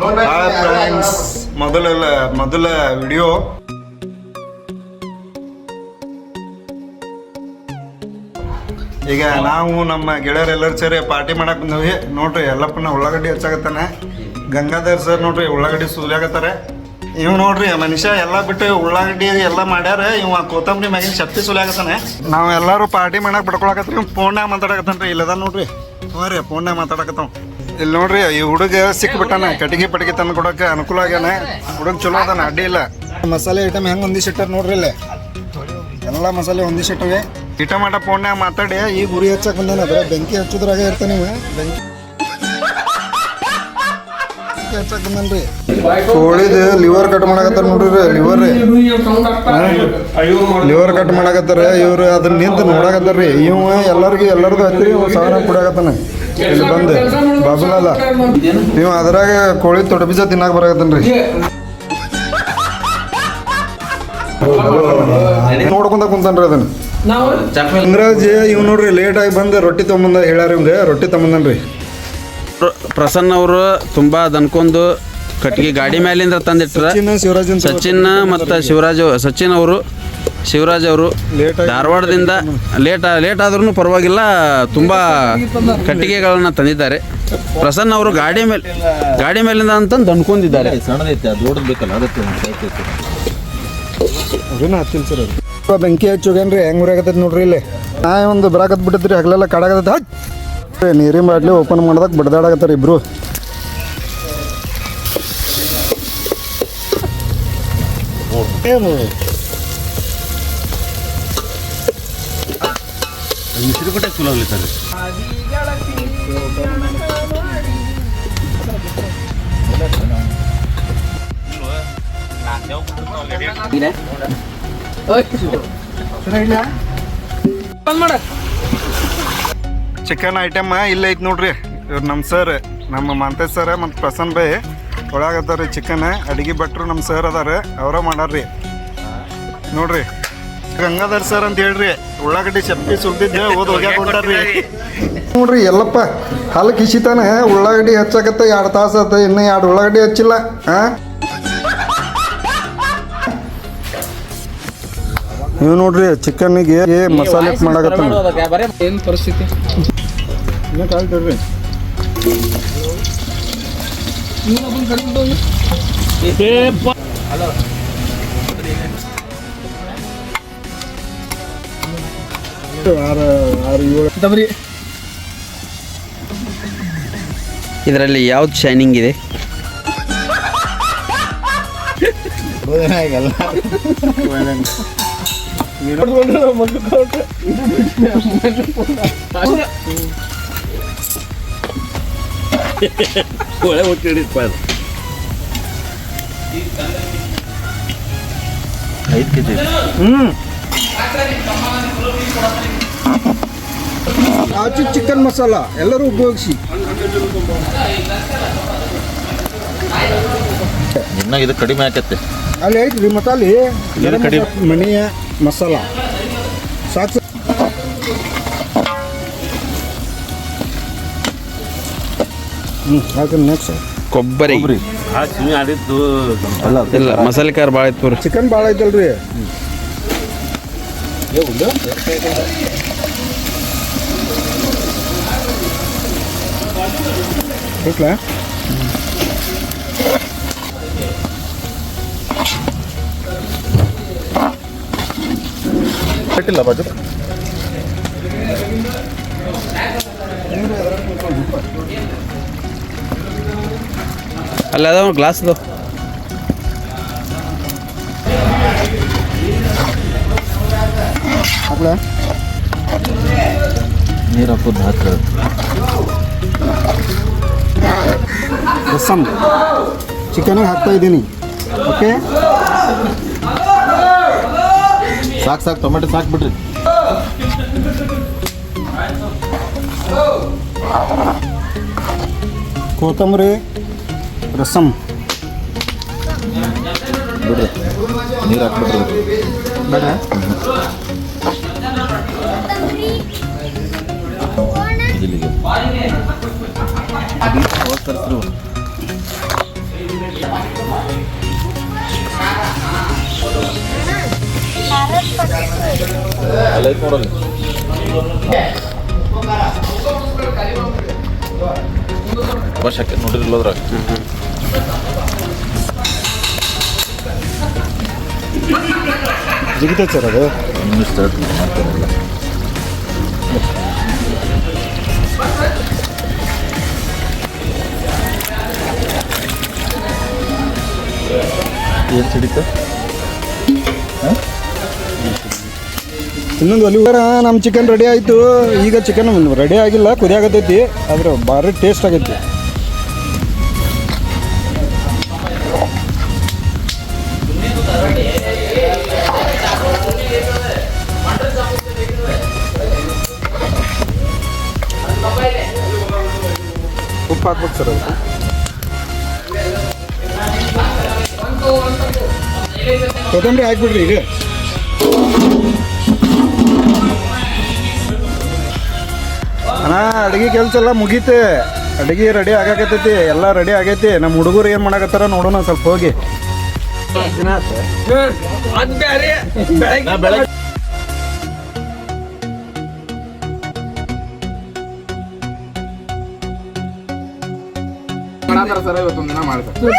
Hi friends, ಮೊದಲ video ಈಗ ನಾವು ನಮ್ಮ ಗೆಳೆಯರೆಲ್ಲರೂ ಸೇರಿ ಪಾರ್ಟಿ ಮಾಡಕ್ ಬಂದವಿ. ನೋಡ್ರಿ ಎಲ್ಲಪ್ಪನ ಉಳ್ಳಾಗಡ್ಡಿ ಹಚ್ಚಾಕತ್ತಾನೆ. ಗಂಗಾಧರ್ ಸರ್ ನೋಡ್ರಿ ಉಳ್ಳಾಗಡ್ಡಿ ಸುಲಿಯಾಕತ್ತಾರೆ. ಇವ್ ನೋಡ್ರಿ ಮನುಷ್ಯ ಎಲ್ಲ ಬಿಟ್ಟು ಉಳ್ಳಾಗಡ್ಡಿ ಎಲ್ಲ ಮಾಡ್ಯಾರ. ಇವ ಕೊತ್ತಂಬರಿ ಮ್ಯಾಗಿನ ಶಕ್ತಿ ಸುಲಿಯಾಕತ್ತಾನೆ. ನಾವು ಎಲ್ಲರೂ ಪಾರ್ಟಿ ಮಾಡಕ್ ಬಡ್ಕೊಳಕತ್ರಿ. ಇವ್ ಫೋನ್ಯಾಗ ಮಾತಾಡಕತ್ತಾನ್ರಿ. ಇಲ್ಲದ ನೋಡ್ರಿ ರೀ ಫೋನ್ಯಾಗ ಮಾತಾಡಕತ್ತಾವ. ಇಲ್ಲಿ ನೋಡ್ರಿ ಈ ಹುಡುಗ ಸಿಕ್ಬಿಟ್ಟಾನ. ಕಟ್ಟಿಗೆ ಪಟಿಗೆ ತಂದು ಕೊಡಕ್ಕೆ ಅನುಕೂಲ ಆಗ್ಯಾನ. ಹುಡುಗ ಚಲೋ ಅದಾನ, ಅಡ್ಡಿ ಇಲ್ಲ. ಮಸಾಲೆ ಐಟಮ್ ಹೆಂಗೆ ಹೊಂದಿಸಿಟ್ಟಾರ ನೋಡ್ರಿ. ಇಲ್ಲಿ ಎಲ್ಲ ಮಸಾಲೆ ಹೊಂದಿಸಿಟ್ಟಿವೆ. ಟಮಾಟ ಫೋನ್ಯಾಗ ಮಾತಾಡಿ ಈಗ ಗುರಿ ಹಚ್ಚಕ್ ಬಂದಾನ. ಬರೀ ಬೆಂಕಿ ಹಚ್ಚೋದ್ರಾಗ ಇರ್ತಾನೆ ಇವ. ಬೆಂಕಿ ಹಚ್ಚಕ್ ಬಂದನ್ರಿ. ಕೋಳಿದ ಲಿವರ್ ಕಟ್ ಮಾಡಕತ್ತಾರ ನೋಡ್ರಿ. ಲಿವರ್ ಕಟ್ ಮಾಡಕತ್ತಾರ. ಇವ್ರು ಅದನ್ನ ನಿಂತು ನೋಡಕತ್ತಾರ್ರಿ. ಇವ ಎಲ್ಲರಿಗೂ ಹತ್ತಿರಿ ಸಾವಿರ ಕುಡಿಯಾಕತ್ತಾನ. ಇಲ್ಲಿ ಬಂದು ಬಾಬುಲಾಲ ಇವ ಅದ್ರಾಗ ಕೋಳಿ ತೊಡ ಬೀಜ ತಿನ್ನಾಕ ಬರಾಕತ್ತನ್ರಿ. ನೋಡ್ಕೊಂತ ಕುಂತಾನ್ರಿ ಅದನ್ನ. ಇಂಗ್ರಾಜ್ ಇವ್ ನೋಡ್ರಿ ಲೇಟ್ ಆಗಿ ಬಂದು ರೊಟ್ಟಿ ತೊಗೊಂಬಂದ ಹೇಳ್ಯಾರ. ಇವಂಗ ರೊಟ್ಟಿ ತೊಗೊಂಬಂದನ್ರಿ. ಪ್ರಸನ್ನ ಅವರು ತುಂಬಾ ದನ್ಕೊಂದು ಕಟ್ಟಿಗೆ ಗಾಡಿ ಮೇಲಿಂದ ತಂದಿಟ್ರ. ಸಚಿನ್ ಮತ್ತು ಶಿವರಾಜ್ ಅವರು ಧಾರವಾಡದಿಂದ ಲೇಟ್ ಆದ್ರೂ ಪರವಾಗಿಲ್ಲ, ತುಂಬಾ ಕಟ್ಟಿಗೆಗಳನ್ನ ತಂದಿದ್ದಾರೆ. ಪ್ರಸನ್ನ ಅವರು ಗಾಡಿ ಮೇಲಿಂದ ಅಂತ ದನ್ಕೊಂಡಿದ್ದಾರೆ. ಬೆಂಕಿ ಹಚ್ಚೋಗೇನ್ರಿ ಹೆಂಗ್ ಉರಿಯಾಕತ್ತೈತಿ ನೋಡ್ರಿ. ಇಲ್ಲಿ ಒಂದು ಬರಾಕತ್ ಬಿಟ್ಟೈತ್ರಿ. ಹಗಲೆಲ್ಲ ಕಾಡಾಕತ್ತೈತಿ. ನೀರಿನ ಬಾಟ್ಲಿ ಓಪನ್ ಮಾಡ್ದಾಗ ಬಡ್ದಾಡಕತ್ತಾರ ಇಬ್ರು. ಚಲೋ ಆಗ್ಲಿದ್ದಾರೆ. ಚಿಕನ್ ಐಟಮ್ ಇಲ್ಲ ಐತಿ ನೋಡ್ರಿ. ಇವ್ರು ನಮ್ಮ ಸರ್, ನಮ್ಮ ಮಂತೇಶ್ ಸರ್ ಮತ್ತು ಪ್ರಸನ್ನ ಬೈ ಒಳಗತ್ತಾರ. ಚಿಕನ್ ಅಡಿಗೆ ಭಟ್ರು ನಮ್ಮ ಸರ್ ಅದಾರ, ಅವರ ಮಾಡಾರ್ರಿ ನೋಡ್ರಿ. ಗಂಗಾಧರ್ ಸರ್ ಅಂತ ಹೇಳ್ರಿ ಉಳ್ಳಾಗಡ್ಡಿ ಚಪ್ಪಿ ಸುಲ್ದಿದ್ದೆ ಹೋಗ್ಯಾಕ ಹೊಂಟಾರ್ರಿ. ನೋಡ್ರಿ ಎಲ್ಲಪ್ಪ ಹಲ್ ಕಿಸಿತಾನೆ. ಉಳ್ಳಾಗಡ್ಡಿ ಹಚ್ಚಾಕತ್ತ 2 ತಾಸು ಆತ, ಇನ್ನೂ 2 ಉಳ್ಳಾಗಡ್ಡಿ ಹಚ್ಚಿಲ್ಲ. ನೀವು ನೋಡ್ರಿ ಚಿಕನ್ನಿಗೆ ಮಸಾಲೆ ಮಾಡಕತ್ತಾನ. ಏನು ಪರಿಸ್ಥಿತಿ ಇದರಲ್ಲಿ ಯಾವ್ದು ಶೈನಿಂಗ್ ಇದೆ? ಒಳ್ಳೆ ಒಟ್ಟಿಡಿಪ್ಪ. 5 kg. ಚಿಕನ್ ಮಸಾಲ ಎಲ್ಲರೂ ಉಪಯೋಗಿಸಿ. ಇನ್ನ ಇದು ಕಡಿಮೆ ಆಕತ್ತೆ. ಅಲ್ಲಿ ಐತ್ರಿ ಮಸಾಲೆ ಮನೆಯ ಮಸಾಲ ಸಾಕು. ನೆಕ್ಸ್ಟ್ ಕೊಬ್ಬರಿ ಇಲ್ಲ, ಮಸಾಲೆ ಖಾರ ಭಾಳ ಐತಿ. ಚಿಕನ್ ಭಾಳ ಐತಲ್ರಿ. ಇಟ್ಲಾ ಇಟ್ಟಿಲ್ಲ ಬಾಜು. ಅಲ್ಲ ಅದಾವ ಗ್ಲಾಸ್ ಅದಾವ. ನೀರು ಹಾಕೋದು ಹಾಕ್ತಾರೆ. ರಸಮ್ ಚಿಕನಿಗೆ ಹಾಕ್ತಾ ಇದ್ದೀನಿ. ಓಕೆ ಸಾಕು ಟೊಮೆಟೊ ಸಾಕು ಬಿಡ್ರಿ. ಕೊತ್ತಂಬರಿ ರಸಮ್ ಬಿಡ್ರಿ, ನೀರು ಹಾಕ್ಬಿಡ್ರಿ. ಬೇಡ ಇಲ್ಲಿಗೆ ಅಲ್ಲ ಐತೆ ನೋಡಲ್ಲ ಬಸ್ ಹಾಕಿ ನೋಡಿರಲ್ಲ ಅದ್ರಾಗ ಜಿಗಿತೈತೆ ಸರ್ ಅದು ಇಂಗ್ಲೀಷ್ ಹೇಳ್ತೀನಿ ಮಾಡ್ತಾರಲ್ಲ ಏನು ಸಿಡಿತ ಇನ್ನೊಂದು ಒಲಿವರ ನಮ್ಮ ಚಿಕನ್ ರೆಡಿ ಆಯಿತು. ಈಗ ಚಿಕನ್ ರೆಡಿ ಆಗಿಲ್ಲ, ಕುದಿಯಾಗತ್ತೈತಿ. ಆದ್ರೆ ಭಾರಿ ಟೇಸ್ಟ್ ಆಗೈತಿ. ಉಪ್ಪು ಹಾಕ್ಬೇಕು ಸರ್ ಅದಕ್ಕೆ. ಕೊತ್ತಂಬರಿ ಹಾಕ್ಬಿಡ್ರಿ ಈಗ. ಅಣ್ಣ ಅಡುಗೆ ಕೆಲಸ ಎಲ್ಲ ಮುಗೀತು. ಅಡುಗೆ ರೆಡಿ ಆಗಾಕತ್ತೈತಿ, ಎಲ್ಲ ರೆಡಿ ಆಗೈತಿ. ನಮ್ಮ ಹುಡುಗರು ಏನು ಮಾಡಾಕತ್ತಾರ ನೋಡೋಣ ಸ್ವಲ್ಪ ಹೋಗಿ. ಬೆಳಗ್ಗೆ ಸರ್ ಇವತ್ತೊಂದು ದಿನ ಮಾಡ್ತಾರೆ.